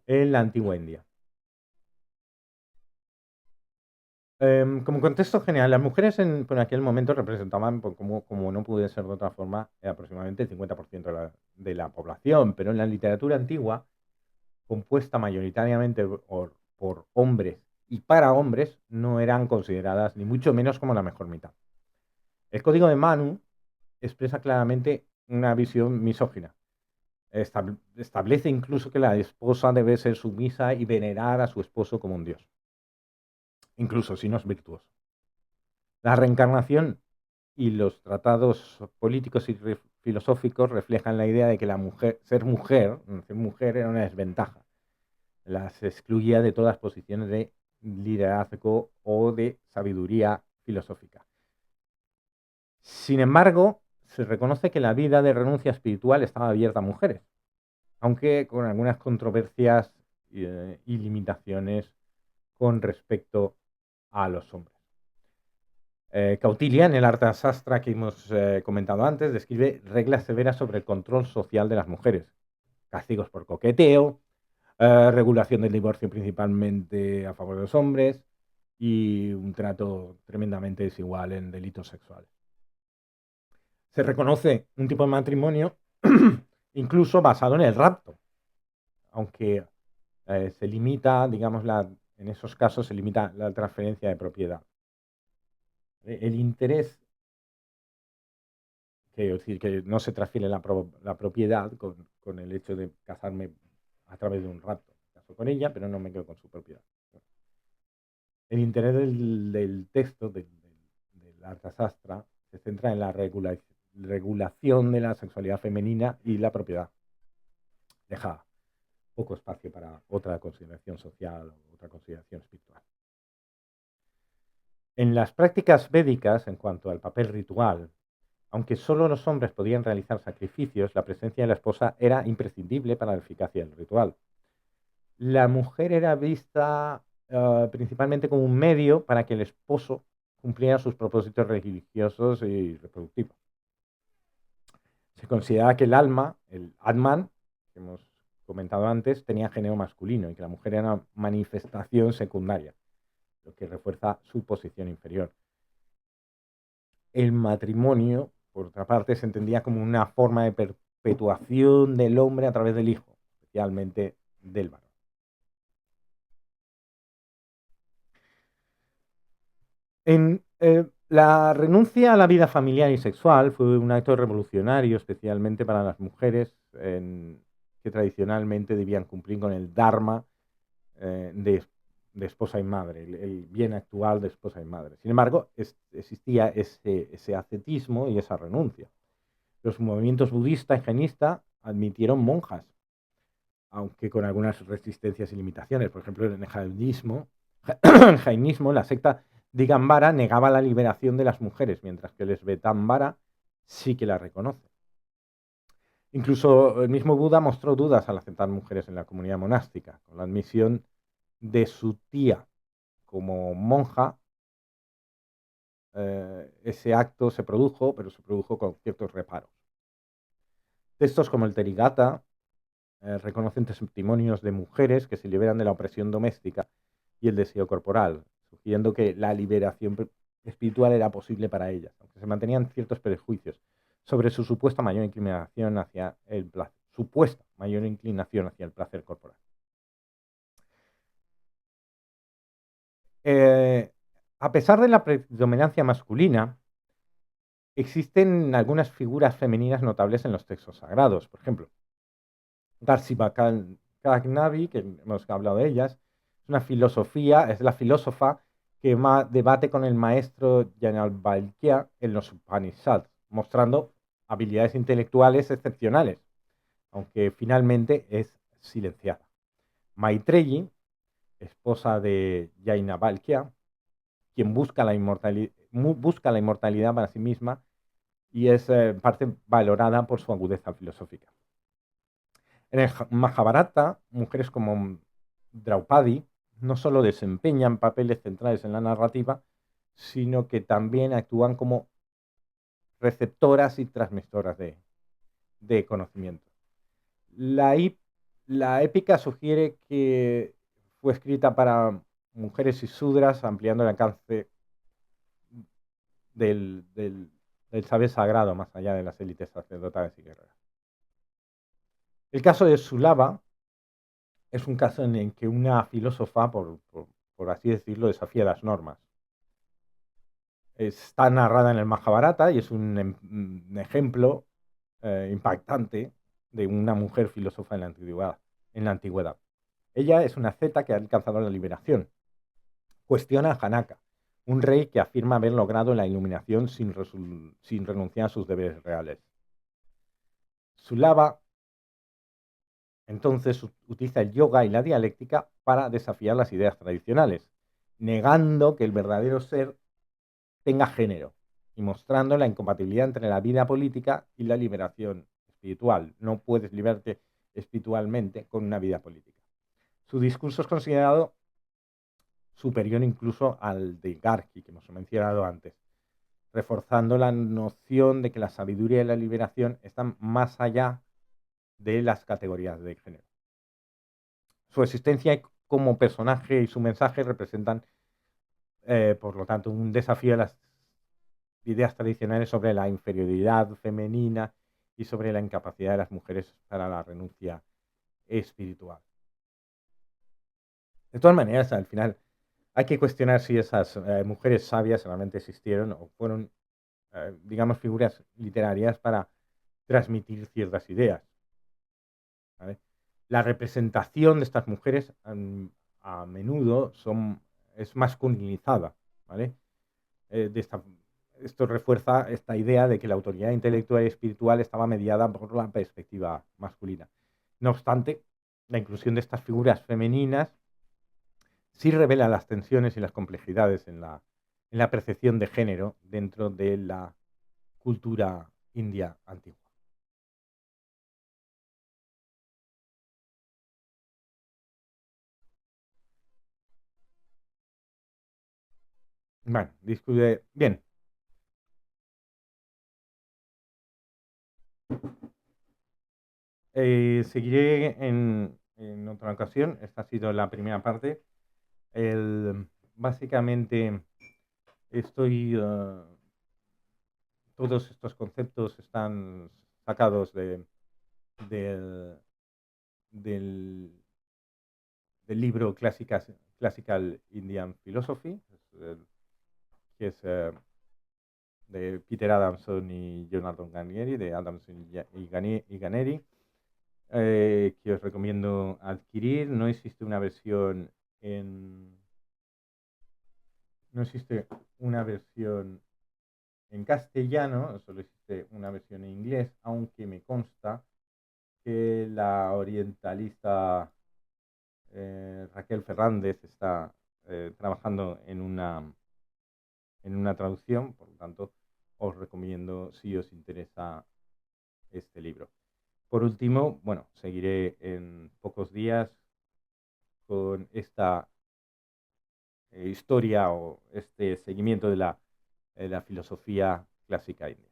en la antigua India. Como contexto general, las mujeres por aquel momento representaban, como no puede ser de otra forma, aproximadamente el 50% de la población, pero en la literatura antigua, compuesta mayoritariamente por hombres y para hombres, no eran consideradas ni mucho menos como la mejor mitad. El Código de Manu expresa claramente una visión misógina. Establece incluso que la esposa debe ser sumisa y venerar a su esposo como un dios, incluso si no es virtuoso. La reencarnación y los tratados políticos y filosóficos reflejan la idea de que ser mujer era una desventaja. Las excluía de todas posiciones de liderazgo o de sabiduría filosófica. Sin embargo, se reconoce que la vida de renuncia espiritual estaba abierta a mujeres, aunque con algunas controversias y limitaciones con respecto a los hombres. Kautilya, en el Arthashastra que hemos comentado antes, describe reglas severas sobre el control social de las mujeres, castigos por coqueteo, regulación del divorcio principalmente a favor de los hombres y un trato tremendamente desigual en delitos sexuales. Se reconoce un tipo de matrimonio incluso basado en el rapto, aunque se limita, digamos, en esos casos se limita la transferencia de propiedad. El interés, quiero decir, que no se transfiere la propiedad con el hecho de casarme a través de un rapto. Me caso con ella, pero no me quedo con su propiedad. El interés del texto, del Arthashastra, se centra en la regulación de la sexualidad femenina y la propiedad. Deja poco espacio para otra consideración social o otra consideración espiritual. En las prácticas védicas, en cuanto al papel ritual, aunque solo los hombres podían realizar sacrificios, la presencia de la esposa era imprescindible para la eficacia del ritual. La mujer era vista principalmente como un medio para que el esposo cumpliera sus propósitos religiosos y reproductivos. Se consideraba que el alma, el Atman, que hemos comentado antes, tenía género masculino y que la mujer era una manifestación secundaria, lo que refuerza su posición inferior. El matrimonio, por otra parte, se entendía como una forma de perpetuación del hombre a través del hijo, especialmente del varón. La renuncia a la vida familiar y sexual fue un acto revolucionario, especialmente para las mujeres que tradicionalmente debían cumplir con el dharma de esposa y madre, el bien actual de esposa y madre. Sin embargo, existía ese ascetismo y esa renuncia. Los movimientos budista y jainista admitieron monjas, aunque con algunas resistencias y limitaciones. Por ejemplo, en el jainismo, la secta Digambara negaba la liberación de las mujeres, mientras que el Svetambara sí que la reconoce. Incluso el mismo Buda mostró dudas al aceptar mujeres en la comunidad monástica. Con la admisión de su tía como monja, ese acto se produjo, pero se produjo con ciertos reparos. Textos como el Therigatha reconocen testimonios de mujeres que se liberan de la opresión doméstica y el deseo corporal, sugiriendo que la liberación espiritual era posible para ellas, aunque se mantenían ciertos prejuicios sobre su supuesta mayor inclinación hacia el placer corporal. A pesar de la predominancia masculina, existen algunas figuras femeninas notables en los textos sagrados. Por ejemplo, Darcy Kagnavi, que hemos hablado de ellas, es la filósofa que debate con el maestro Yajnavalkya en los Upanishads, mostrando habilidades intelectuales excepcionales, aunque finalmente es silenciada. Maitreyi, esposa de Yajnavalkya, quien busca la inmortalidad para sí misma y es parte valorada por su agudeza filosófica. En el Mahabharata, mujeres como Draupadi no solo desempeñan papeles centrales en la narrativa, sino que también actúan como receptoras y transmisoras de conocimiento. La, hip- la épica sugiere que fue escrita para mujeres y sudras, ampliando el alcance del saber sagrado más allá de las élites sacerdotales y guerreras. El caso de Sulava es un caso en el que una filósofa, por así decirlo, desafía las normas. Está narrada en el Mahabharata y es un ejemplo impactante de una mujer filósofa en la antigüedad. Ella es una zeta que ha alcanzado la liberación. Cuestiona a Hanaka, un rey que afirma haber logrado la iluminación sin renunciar a sus deberes reales. Sulava entonces utiliza el yoga y la dialéctica para desafiar las ideas tradicionales, negando que el verdadero ser tenga género y mostrando la incompatibilidad entre la vida política y la liberación espiritual. No puedes liberarte espiritualmente con una vida política. Su discurso es considerado superior incluso al de Gargi, que hemos mencionado antes, reforzando la noción de que la sabiduría y la liberación están más allá de las categorías de género. Su existencia como personaje y su mensaje representan, por lo tanto, un desafío a las ideas tradicionales sobre la inferioridad femenina y sobre la incapacidad de las mujeres para la renuncia espiritual. De todas maneras, al final hay que cuestionar si esas mujeres sabias realmente existieron o fueron, digamos, figuras literarias para transmitir ciertas ideas. ¿Vale? La representación de estas mujeres a menudo es masculinizada. ¿Vale? De esto refuerza esta idea de que la autoridad intelectual y espiritual estaba mediada por la perspectiva masculina. No obstante, la inclusión de estas figuras femeninas sí revela las tensiones y las complejidades en la percepción de género dentro de la cultura india antigua. Bueno, discute. Bien, seguiré en otra ocasión. Esta ha sido la primera parte. Básicamente, estoy. Todos estos conceptos están sacados del, del, del libro Classical Indian Philosophy, que es de Peter Adamson y Jonathan Guarnieri, de Adamson y Guarnieri, que os recomiendo adquirir. No existe una versión en castellano, solo existe una versión en inglés, aunque me consta que la orientalista Raquel Fernández está trabajando en una traducción, por lo tanto, os recomiendo si os interesa este libro. Por último, bueno, seguiré en pocos días con esta historia o este seguimiento de la filosofía clásica india.